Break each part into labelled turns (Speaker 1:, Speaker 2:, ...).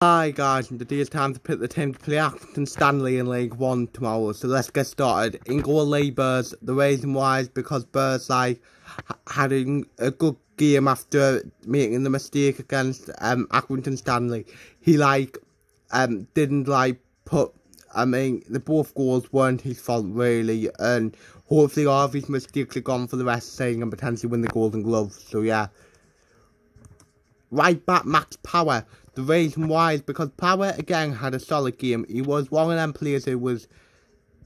Speaker 1: Hi guys, and today it's time to pick the team to play Accrington Stanley in League 1 tomorrow. So let's get started. In goal lay Burrs. The reason why is because Burrs had a good game after making the mistake against Accrington Stanley. He didn't put the both goals weren't his fault really, and hopefully all of his mistakes are gone for the rest of the season and potentially win the Golden Glove. So yeah. Right back Max Power. The reason why is because Power again had a solid game. He was one of them players who was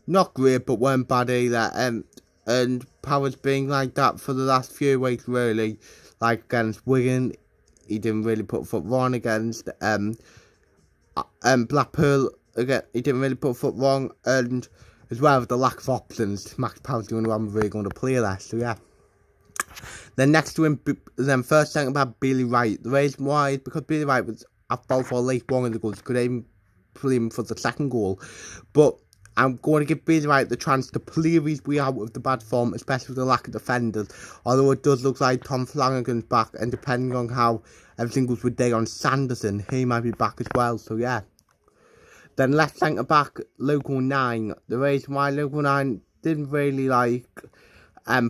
Speaker 1: not great but weren't bad either. And Power's been like that for the last few weeks really. Like against Wigan, he didn't really put foot wrong. Against Blackpool, again he didn't really put foot wrong. And as well with the lack of options, Max Power's the only one really going to play there. So yeah. Then next to him, first second about Billy Wright. The reason why is because Billy Wright was at fault for at least one of the goals. Could even play him for the second goal. But I'm going to give Billy Wright the chance to play his way out of the bad form, especially with the lack of defenders. Although it does look like Tom Flanagan's back, and depending on how everything goes with Dayon Sanderson, he might be back as well. So yeah. Then left centre back, Local 9. The reason why Local 9 didn't really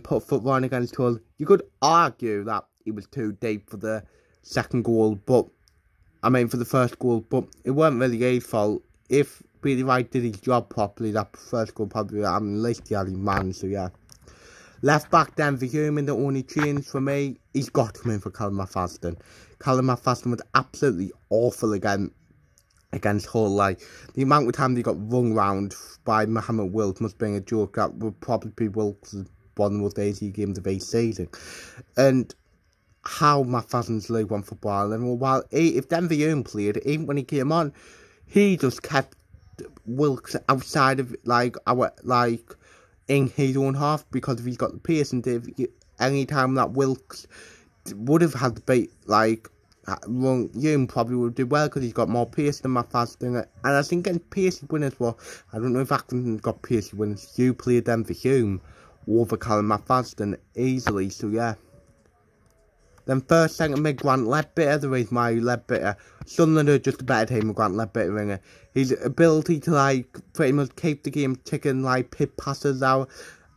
Speaker 1: put foot wrong against Hull. You could argue that he was too deep for the second goal, but for the first goal, but it wasn't really his fault. If Billy Wright did his job properly, that first goal probably at least he had his man. So yeah. Left back then, the human, the only change for me, he's got to come in for Callum McFadden. Callum McFadden was absolutely awful against Hull. The amount of time he got rung round by Mohammed Wilks must be a joke. That would probably be Wilks' one of the most easy games of each season. And how McFadden's League 1 football, and while if Denver Young played, even when he came on, he just kept Wilks outside of in his own half because he's got the pace, and any time that Wilks would have had to beat Young probably would do well because he's got more pace than McFadden, and I think getting pacey winners, well, I don't know if Accrington's got pacey winners. You played them for Hume over Callum McFadden easily, so yeah. Then first, second mid, Grant Ledbetter. The reason why Ledbetter, Sunderland are just a better team with Grant Ledbetter ringer. His ability to pretty much keep the game ticking, pip passes out,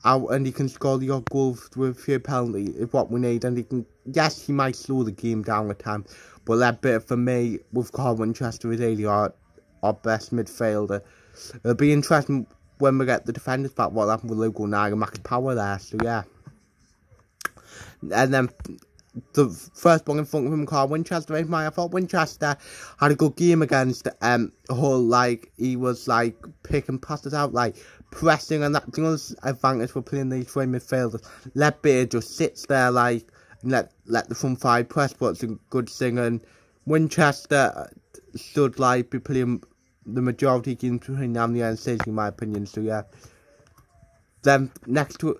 Speaker 1: and he can score the odd goals with a few penalties is what we need. And yes, he might slow the game down at times, but Ledbetter for me with Carl Winchester is really our best midfielder. It'll be interesting when we get the defenders back what happened with Local 9 and Max Power there. So yeah. And then the first one in front of him, Carl Winchester. I thought Winchester had a good game against Hull. He was picking passes out, pressing, and that's the other advantage for playing these three midfielders. Ledbetter just sits there and let the front five press, but it's a good thing. And Winchester should be playing the majority of games between now and the end of the season, in my opinion. So yeah. Then next to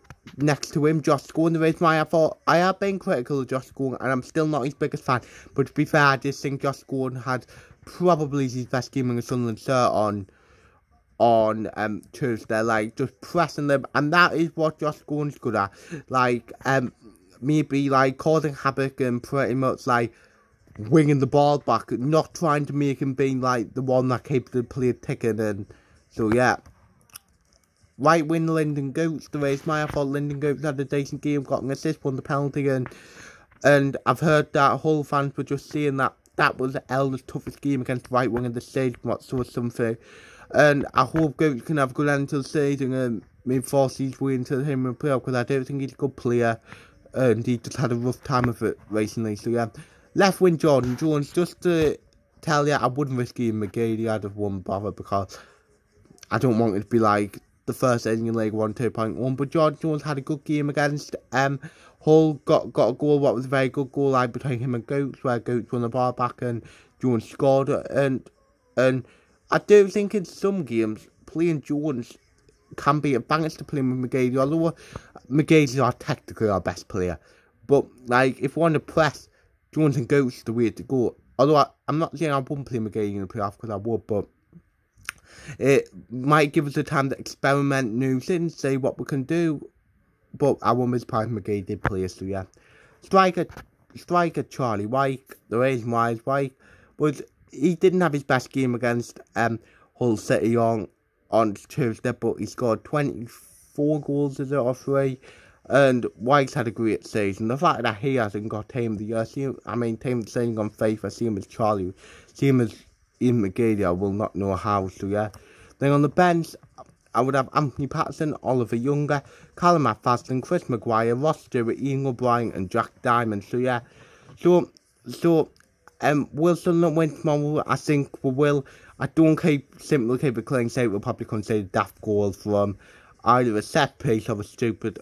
Speaker 1: him, Josh Scowen. The reason why I have been critical of Josh Scowen, and I'm still not his biggest fan, but to be fair, I just think Josh Scowen had probably his best game in the Sunderland shirt on Tuesday, just pressing them, and that is what Josh Scowen's good at. Maybe causing havoc and pretty much winging the ball back, not trying to make him being the one that keeps the play ticking. And so yeah. Right wing Lyndon Goetz. The reason why I thought Lyndon Goetz had a decent game, got an assist, won the penalty, and I've heard that Hull fans were just saying that was Elder's toughest game against the right wing of the season, or something. And I hope Goetz can have a good end to the season and maybe force his way into him in playoff, because I don't think he's a good player, and he just had a rough time of it recently. So yeah. Left wing Jordan Jones. Just to tell you, I wouldn't risk giving McGeady out of one bother because I don't want it to be the first inning in League 1 2.1, but Jordan Jones had a good game against Hull, got a goal, what was a very good goal between him and Goetz, where Goetz won the ball back and Jones scored, and I do think in some games playing Jones can be a balance to playing with McGeady, although McGeady is technically our best player, but if we want to press, Jones and Goetz is the way to go. Although I'm not saying I wouldn't play McGeady in the playoff, because I would, but it might give us the time to experiment new things, see what we can do. But I won't be surprised McGee did play, so yeah. Striker Charlie White. The reason why is White was he didn't have his best game against Hull City on Tuesday, but he scored 24 goals, is it, or 3? And White's had a great season. The fact that he hasn't got Team of the Year, Team of the Season on FIFA, same as Charlie, same as Ian McGeady, I will not know how, so yeah. Then on the bench, I would have Anthony Patterson, Oliver Younger, Callum McFadden, Chris Maguire, Ross Stewart, Ian O'Brien, and Jack Diamond. So yeah, will Sunderland win tomorrow? I think we will. I don't simply keep a clean sheet. We'll probably consider daft goal from either a set piece or a stupid,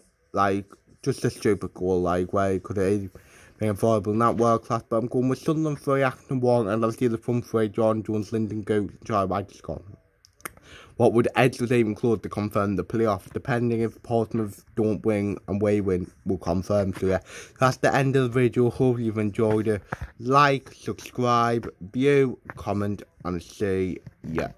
Speaker 1: just a stupid goal, where it could have been avoidable, not world class. But I'm going with Sunderland 3, Accrington 1, and I'll see the front 3, John Jones, Lyndon Goot, Charlie White score. What would edge would even include to confirm the playoff, depending if Portsmouth don't win and we win, we'll confirm. So yeah, that's the end of the video. Hope you've enjoyed it. Like, subscribe, view, comment, and see ya.